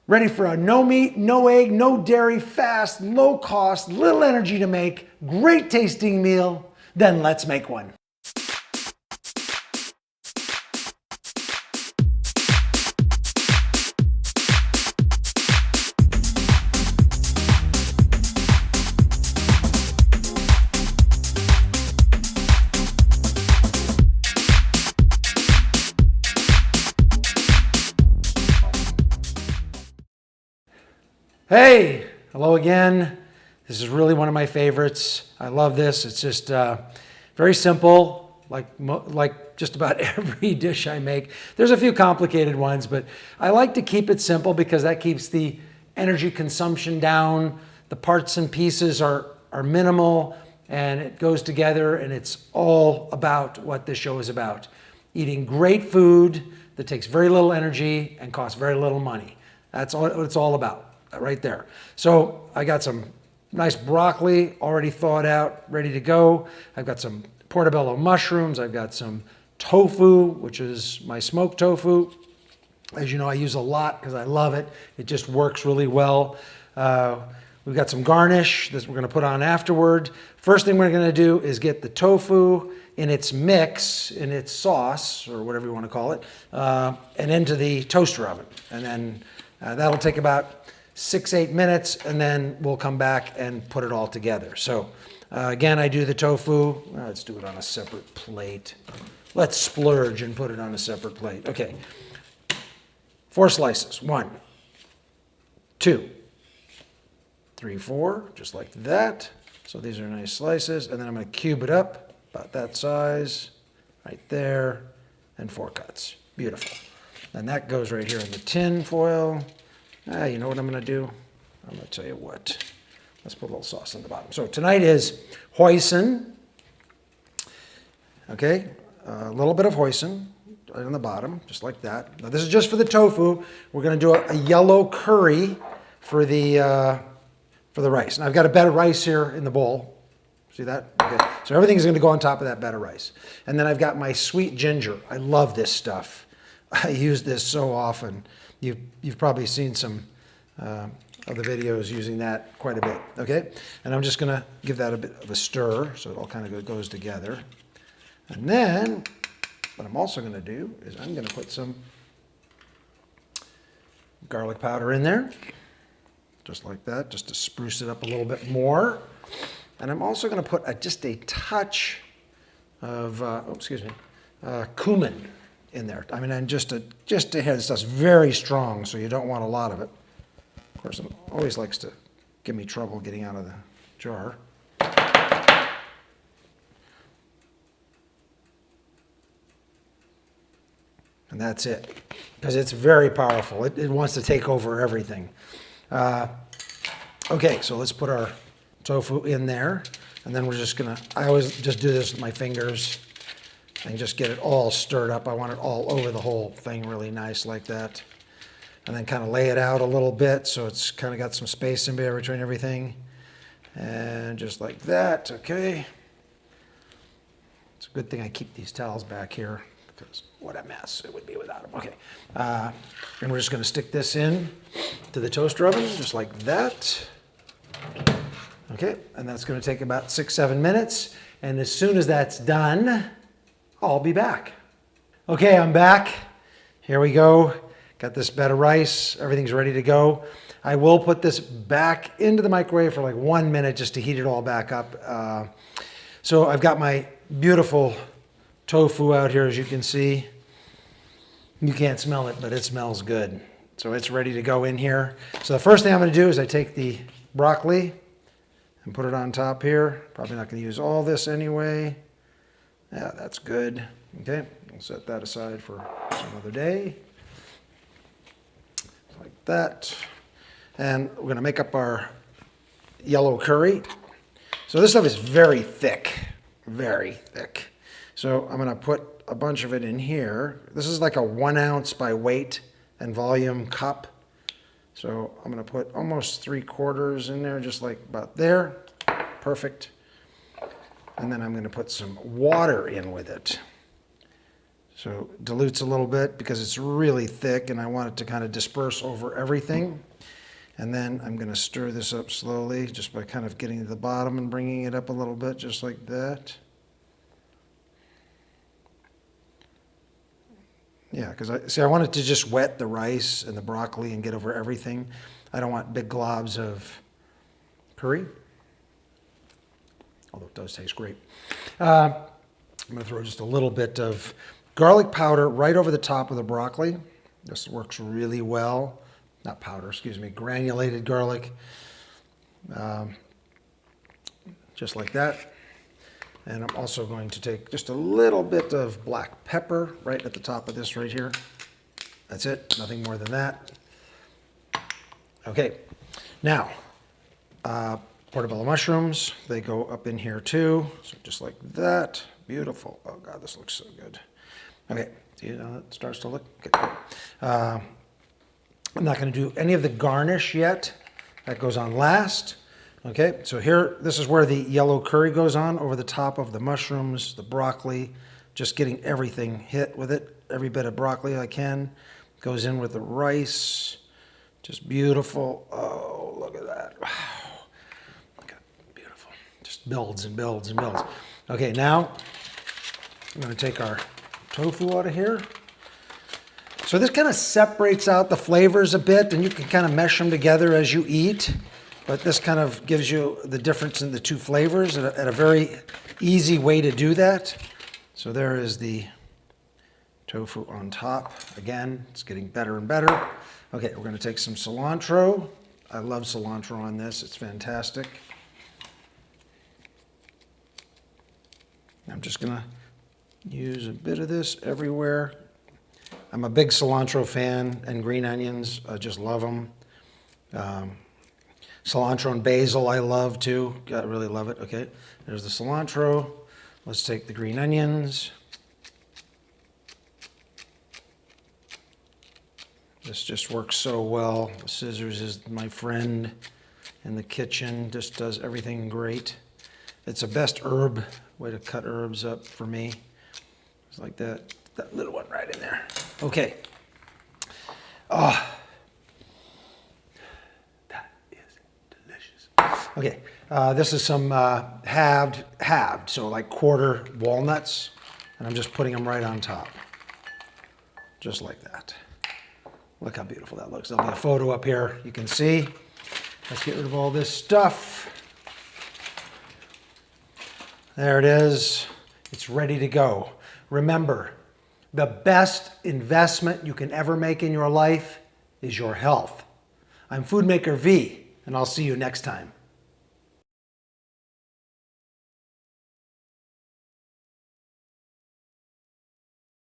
Ready for a no meat, no egg, no dairy, fast, low cost, little energy to make, great tasting meal? Then let's make one. Hey, hello again. This is really one of my favorites. I love this. It's just very simple, like just about every dish I make. There's a few complicated ones, but I like to keep it simple because that keeps the energy consumption down. The parts and pieces are minimal, and it goes together, and it's all about what this show is about. Eating great food that takes very little energy and costs very little money. That's all it's all about. Right there. So I got some nice broccoli already thawed out, ready to go. I've got some portobello mushrooms. I've got some tofu, which is my smoked tofu. As you know, I use a lot because I love it. It just works really well. We've got some garnish that we're going to put on afterward. First thing we're going to do is get the tofu in its mix, in its sauce, or whatever you want to call it, and into the toaster oven. And then that'll take about 6-8 minutes, and then we'll come back and put it all together. So again, I do the tofu. Let's do it on a separate plate. Let's splurge and put it on a separate plate. Okay, 4 slices. 1, 2, 3, 4, just like that. So these are nice slices, and then I'm going to cube it up about that size, right there, and 4 cuts. Beautiful. And that goes right here in the tin foil. You know what I'm going to do? I'm going to tell you what. Let's put a little sauce on the bottom. So tonight is hoisin. Okay, a little bit of hoisin right on the bottom, just like that. Now this is just for the tofu. We're going to do a yellow curry for the rice. And I've got a bed of rice here in the bowl. See that? Okay. So everything's going to go on top of that bed of rice. And then I've got my sweet ginger. I love this stuff. I use this so often. You've probably seen some of the videos using that quite a bit, okay? And I'm just gonna give that a bit of a stir so it all kind of goes together. And then what I'm also gonna do is I'm gonna put some garlic powder in there, just like that, just to spruce it up a little bit more. And I'm also gonna put just a touch of, cumin in there. I mean, and just a hint. This stuff's very strong, so you don't want a lot of it. Of course, it always likes to give me trouble getting out of the jar. And that's it, because it's very powerful. It wants to take over everything. Okay, so let's put our tofu in there, and then we're just gonna, I always just do this with my fingers and just get it all stirred up. I want it all over the whole thing really nice like that. And then kind of lay it out a little bit so it's kind of got some space in between everything. And just like that, okay. It's a good thing I keep these towels back here because what a mess it would be without them. Okay, and we're just gonna stick this in to the toaster oven just like that. Okay, and that's gonna take about 6-7 minutes. And as soon as that's done, I'll be back. Okay, I'm back. Here we go. Got this bed of rice. Everything's ready to go. I will put this back into the microwave for like 1 minute just to heat it all back up. So I've got my beautiful tofu out here, as you can see. You can't smell it, but it smells good. So it's ready to go in here. So the first thing I'm going to do is I take the broccoli and put it on top here. Probably not going to use all this anyway. Yeah, that's good. Okay, we'll set that aside for some other day. Like that. And we're going to make up our yellow curry. So this stuff is very thick, very thick. So I'm going to put a bunch of it in here. This is like a 1 ounce by weight and volume cup. So I'm going to put almost 3/4 in there, just like about there. Perfect. And then I'm going to put some water in with it. So it dilutes a little bit because it's really thick and I want it to kind of disperse over everything. And then I'm going to stir this up slowly just by kind of getting to the bottom and bringing it up a little bit, just like that. Yeah, because I want it to just wet the rice and the broccoli and get over everything. I don't want big globs of curry, although it does taste great. I'm going to throw just a little bit of garlic powder right over the top of the broccoli. This works really well. Not powder, excuse me, granulated garlic. Just like that. And I'm also going to take just a little bit of black pepper right at the top of this right here. That's it, nothing more than that. Okay, now, portobello mushrooms, they go up in here too. So just like that, beautiful. Oh God, this looks so good. Okay, see how it starts to look good. I'm not gonna do any of the garnish yet. That goes on last. Okay, so here, this is where the yellow curry goes on over the top of the mushrooms, the broccoli, just getting everything hit with it. Every bit of broccoli I can goes in with the rice. Just beautiful. Oh, look at that. Wow. Look at that. Beautiful. Just builds and builds and builds. Okay, now I'm going to take our tofu out of here. So this kind of separates out the flavors a bit, and you can kind of mesh them together as you eat. But this kind of gives you the difference in the two flavors at a very easy way to do that. So there is the tofu on top. Again, it's getting better and better. Okay, we're going to take some cilantro. I love cilantro on this. It's fantastic. I'm just going to use a bit of this everywhere. I'm a big cilantro fan, and green onions. I just love them. Cilantro and basil I love too. I really love it. Okay, there's the cilantro. Let's take the green onions. This just works so well. The scissors is my friend in the kitchen. Just does everything great. It's a best herb way to cut herbs up for me. It's like that little one right in there. Okay. Oh. Okay, this is some halved, so like quarter walnuts, and I'm just putting them right on top, just like that. Look how beautiful that looks. There'll be a photo up here you can see. Let's get rid of all this stuff. There it is. It's ready to go. Remember, the best investment you can ever make in your life is your health. I'm FOODMAKER V, and I'll see you next time.